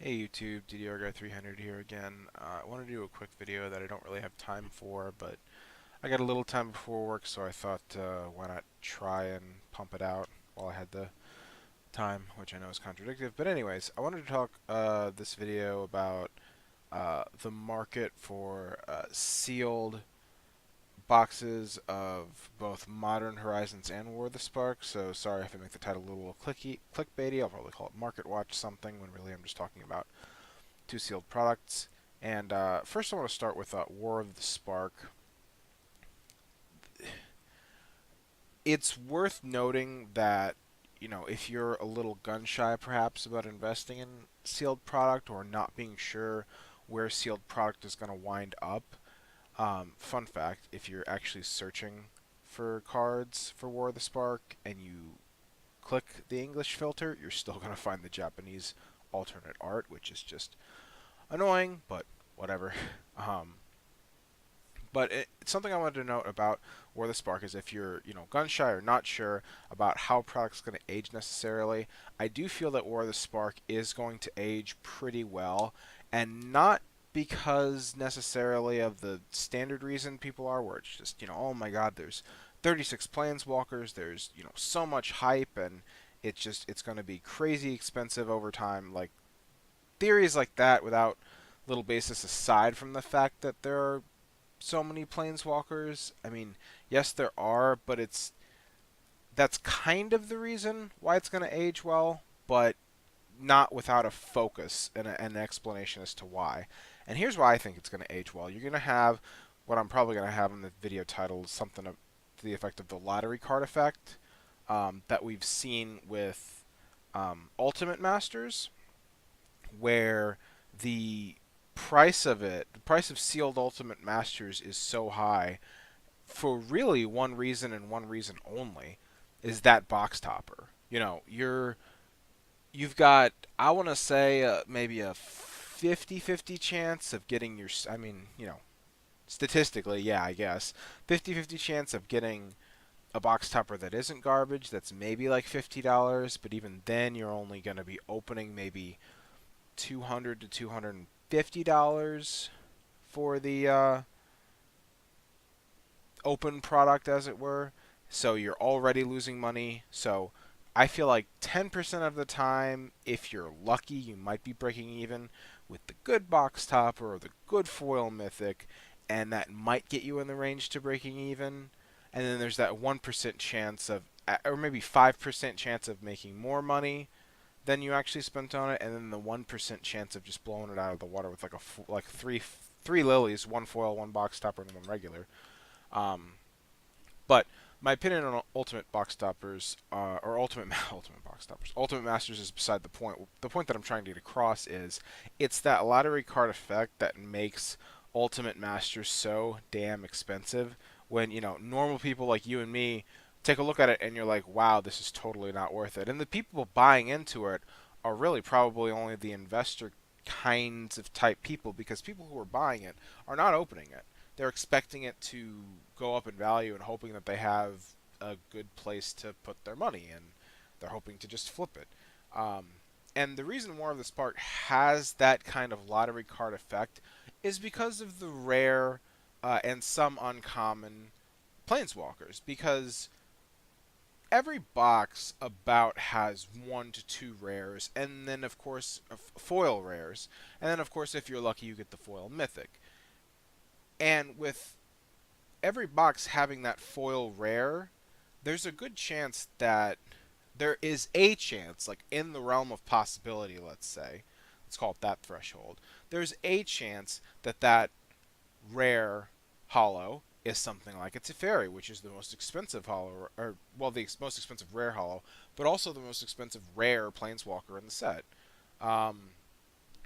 Hey YouTube, DDRGuy300 here again. I want to do a quick video that I don't really have time for, but I got a little time before work, so I thought why not try and pump it out while I had the time, which I know is contradictive. But anyways, I wanted to talk this video about the market for sealed boxes of both Modern Horizons and War of the Spark. So sorry if I make the title a little clickbaity. I'll probably call it Market Watch something when really I'm just talking about two sealed products. And first, I want to start with War of the Spark. It's worth noting that, you know, if you're a little gun shy perhaps about investing in sealed product or not being sure where sealed product is going to wind up, fun fact, if you're actually searching for cards for War of the Spark and you click the English filter, you're still going to find the Japanese alternate art, which is just annoying, but whatever. Um, but it's something I wanted to note about War the Spark is if you're, gun shy or not sure about how product's going to age necessarily, I do feel that War the Spark is going to age pretty well, and not because necessarily of the standard reason people are, where it's just, oh my god, there's 36 planeswalkers, there's, so much hype, and it's going to be crazy expensive over time. Like, theories like that without little basis aside from the fact that there are so many planeswalkers. I mean, yes, there are, but that's kind of the reason why it's going to age well, but not without a focus and an explanation as to why. And here's why I think it's going to age well. You're going to have what I'm probably going to have in the video title, something to the effect of the lottery card effect that we've seen with Ultimate Masters, where the the price of sealed Ultimate Masters is so high for really one reason and one reason only, is that box topper. You've got, I want to say, maybe a 50-50 chance of getting your, I mean, statistically, yeah, I guess, 50-50 chance of getting a box topper that isn't garbage, that's maybe like $50, but even then you're only going to be opening maybe $200 to $250 for the open product, as it were. So you're already losing money. So I feel like 10% of the time, if you're lucky, you might be breaking even with the good box topper or the good foil mythic, and that might get you in the range to breaking even. And then there's that 1% chance of, or maybe 5% chance of making more money than you actually spent on it, and then the 1% chance of just blowing it out of the water with like three lilies, one foil, one box topper, and one regular. Um, but my opinion on Ultimate Box Toppers, or Ultimate Box Toppers, Ultimate Masters is beside the point. The point that I'm trying to get across is it's that lottery card effect that makes Ultimate Masters so damn expensive. When normal people like you and me take a look at it and you're like, wow, this is totally not worth it. And the people buying into it are really probably only the investor kinds of type people, because people who are buying it are not opening it. They're expecting it to go up in value and hoping that they have a good place to put their money, and they're hoping to just flip it. Um, and the reason War of the Spark has that kind of lottery card effect is because of the rare and some uncommon planeswalkers. Because every box about has 1 to 2 rares, and then of course foil rares, and then of course if you're lucky you get the foil mythic. And with every box having that foil rare, there's a good chance that there is a chance, like in the realm of possibility, let's say, let's call it that threshold, there's a chance that that rare hollow is something like a Teferi, which is the most expensive hollow, or, well, the most expensive rare hollow, but also the most expensive rare planeswalker in the set. Um,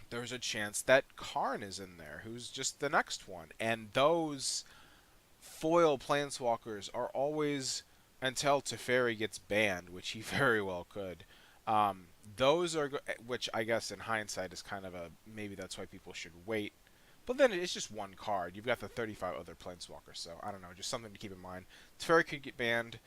there's a chance that Karn is in there, who's just the next one. And those foil planeswalkers are always, until Teferi gets banned, which he very well could. Um, those are, which I guess in hindsight is kind of a, maybe that's why people should wait. But then it's just one card. You've got the 35 other planeswalkers, so I don't know, just something to keep in mind. Teferi could get banned.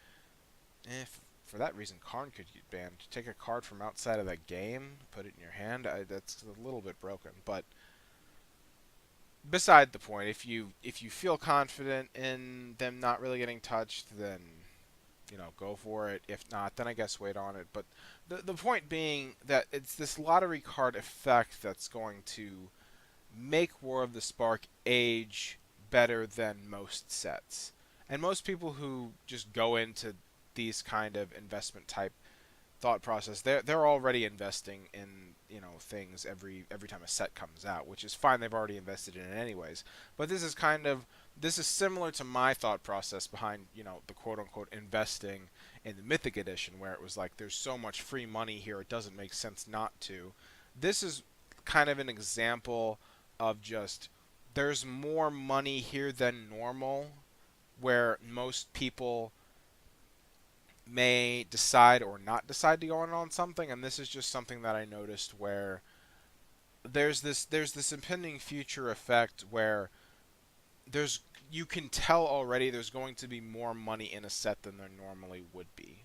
for that reason, Karn could get banned. Take a card from outside of that game, put it in your hand. That's a little bit broken, but beside the point. If you feel confident in them not really getting touched, then go for it. If not, then I guess wait on it. But the point being that it's this lottery card effect that's going to make War of the Spark age better than most sets. And most people who just go into these kind of investment type thought process, they're already investing in things every time a set comes out, which is fine. They've already invested in it anyways. But this is similar to my thought process behind the quote unquote investing in the Mythic Edition, where it was like there's so much free money here, it doesn't make sense not to. This is kind of an example of just there's more money here than normal, where most people may decide or not decide to go in on something, and this is just something that I noticed where there's this impending future effect where there's you can tell already there's going to be more money in a set than there normally would be.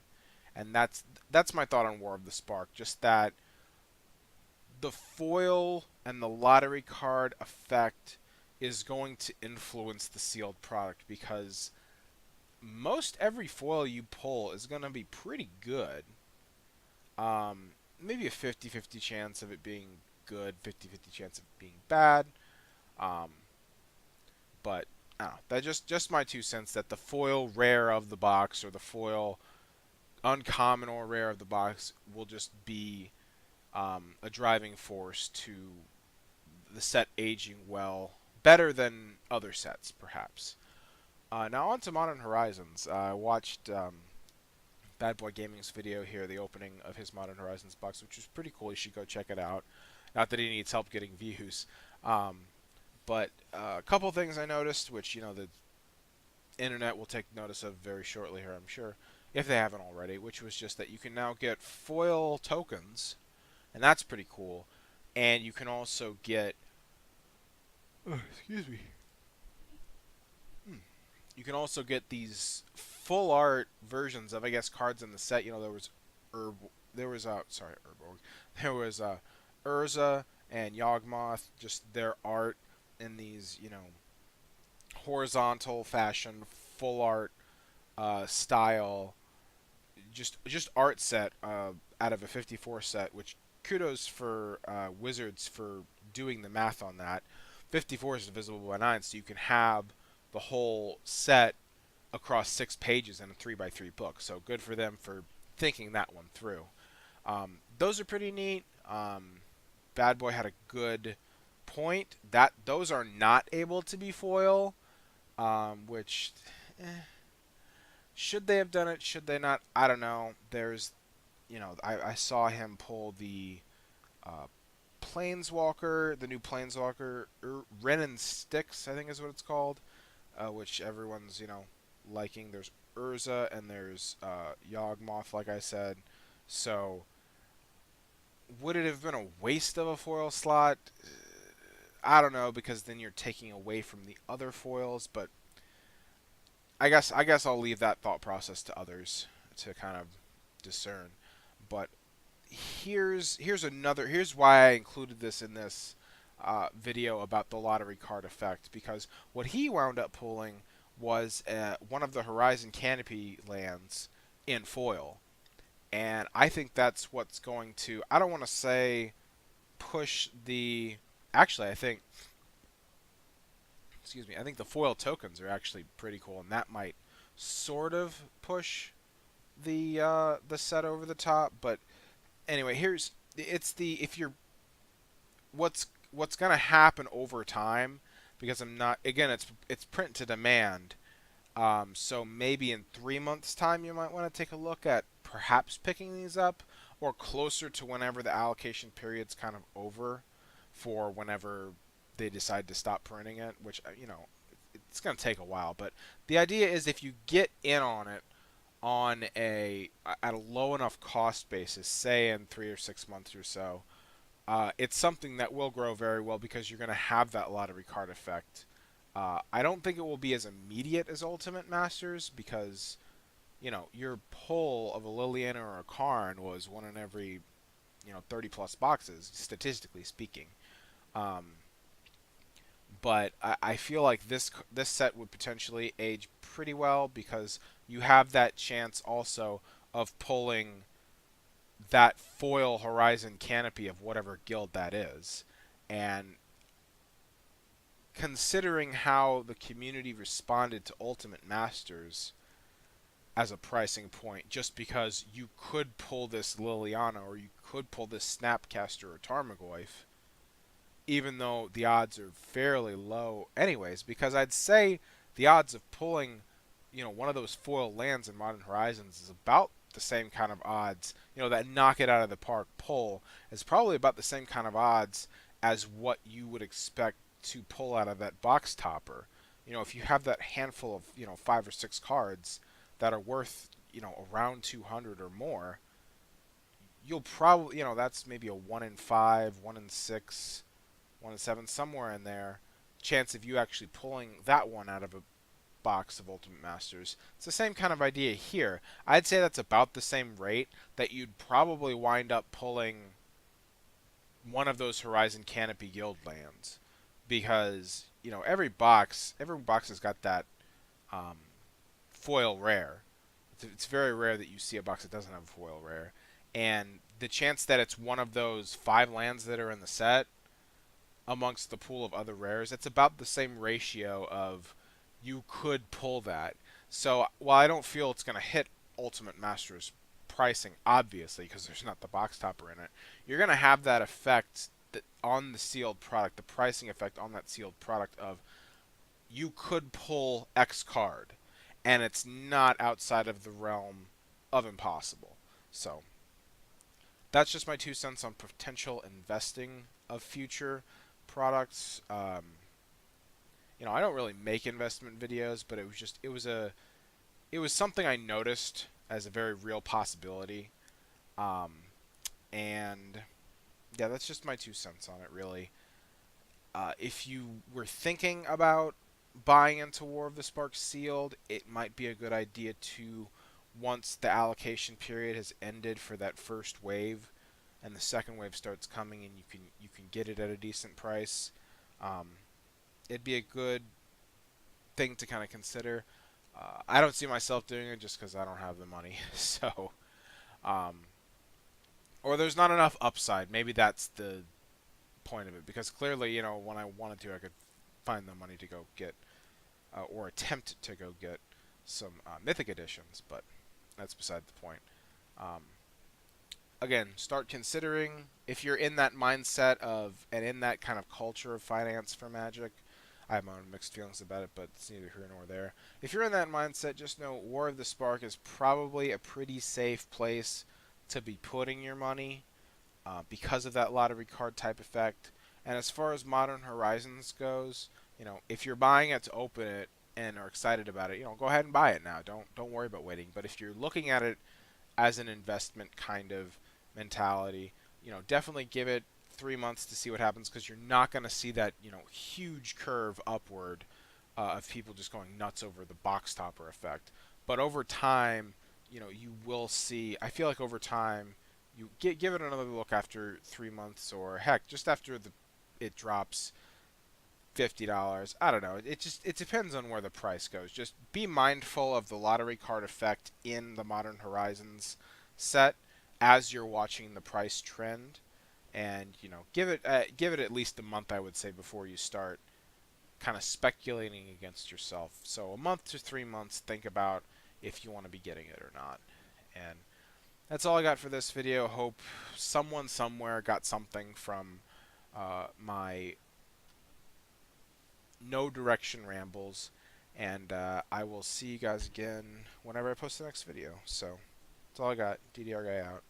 And that's my thought on War of the Spark, just that the foil and the lottery card effect is going to influence the sealed product, because most every foil you pull is going to be pretty good. Maybe a 50-50 chance of it being good, 50-50 chance of it being bad. But I don't know. That's just my 2 cents, that the foil rare of the box or the foil uncommon or rare of the box will just be a driving force to the set aging well, better than other sets, perhaps. Now on to Modern Horizons. I watched Bad Boy Gaming's video here, the opening of his Modern Horizons box, which was pretty cool. You should go check it out. Not that he needs help getting views. But a couple things I noticed, which, the internet will take notice of very shortly here, I'm sure, if they haven't already, which was just that you can now get foil tokens, and that's pretty cool. And you can also get... excuse me. You can also get these full art versions of, I guess, cards in the set. There was Urza and Yawgmoth, just their art in these, horizontal fashion, full art style, just art set out of a 54 set, which kudos for Wizards for doing the math on that. 54 is divisible by 9, so you can have the whole set across 6 pages in a 3x3 book. So good for them for thinking that one through. Those are pretty neat. Bad Boy had a good point that those are not able to be foil, which should they have done it? Should they not? I don't know. There's, I saw him pull the Planeswalker, the new Planeswalker, Ren and Styx, I think is what it's called, which everyone's, liking. There's Urza and there's Yawgmoth, like I said. So, would it have been a waste of a foil slot? I don't know, because then you're taking away from the other foils, but I guess I'll leave that thought process to others to kind of discern. But here's why I included this in this video about the lottery card effect, because what he wound up pulling was one of the Horizon Canopy lands in foil, and I think that's what's going to, I don't want to say push the, actually I think the foil tokens are actually pretty cool, and that might sort of push the set over the top. But anyway, what's going to happen over time, because it's print to demand. So maybe in 3 months' time you might want to take a look at perhaps picking these up, or closer to whenever the allocation period's kind of over, for whenever they decide to stop printing it, which, it's going to take a while. But the idea is, if you get in on it at a low enough cost basis, say in 3 or 6 months or so, it's something that will grow very well, because you're going to have that lottery card effect. I don't think it will be as immediate as Ultimate Masters, because your pull of a Liliana or a Karn was one in every 30 plus boxes, statistically speaking. Um, but I feel like this set would potentially age pretty well because you have that chance also of pulling that foil horizon canopy of whatever guild that is. And considering how the community responded to Ultimate Masters as a pricing point, just because you could pull this Liliana or you could pull this Snapcaster or Tarmogoyf, even though the odds are fairly low anyways, because I'd say the odds of pulling, one of those foil lands in Modern Horizons is about the same kind of odds, that knock it out of the park pull is probably about the same kind of odds as what you would expect to pull out of that box topper. If you have that handful of, 5 or 6 cards that are worth, around 200 or more, you'll probably, that's maybe a 1 in 5, 1 in 6, 1 in 7, somewhere in there, chance of you actually pulling that one out of a box of Ultimate Masters. It's the same kind of idea here. I'd say that's about the same rate that you'd probably wind up pulling one of those Horizon Canopy Guild lands, because every box has got that um, foil rare. It's very rare that you see a box that doesn't have a foil rare, and the chance that it's one of those 5 lands that are in the set amongst the pool of other rares, it's about the same ratio of you could pull that. So while I don't feel it's going to hit Ultimate Masters pricing, obviously, because there's not the box topper in it, you're going to have that effect on the sealed product, the pricing effect on that sealed product of you could pull X card, and it's not outside of the realm of impossible. So that's just my 2 cents on potential investing of future products. I don't really make investment videos, but it was something I noticed as a very real possibility. Um, and yeah, that's just my 2 cents on it, really. If you were thinking about buying into War of the Sparks sealed, it might be a good idea to, once the allocation period has ended for that first wave, and the second wave starts coming, and you can get it at a decent price. Um, it'd be a good thing to kind of consider. I don't see myself doing it just because I don't have the money. So, um, or there's not enough upside. Maybe that's the point of it. Because clearly, when I wanted to, I could find the money to go get, or attempt to go get some Mythic editions. But that's beside the point. Um, Again, start considering if you're in that mindset of and in that kind of culture of finance for Magic. I have my own mixed feelings about it, but it's neither here nor there. If you're in that mindset, just know War of the Spark is probably a pretty safe place to be putting your money because of that lottery card type effect. And as far as Modern Horizons goes, if you're buying it to open it and are excited about it, go ahead and buy it now. Don't worry about waiting. But if you're looking at it as an investment kind of mentality, definitely give it 3 months to see what happens, because you're not going to see that huge curve upward of people just going nuts over the box topper effect. But over time, you will see. I feel like over time, you give it another look after 3 months, or heck, just after it drops $50. I don't know. It depends on where the price goes. Just be mindful of the lottery card effect in the Modern Horizons set as you're watching the price trend, and give it at least a month, I would say, before you start kind of speculating against yourself. So a month to 3 months, think about if you want to be getting it or not. And that's all I got for this video. Hope someone somewhere got something from my no direction rambles, and I will see you guys again whenever I post the next video. So that's all I got. DDR guy out.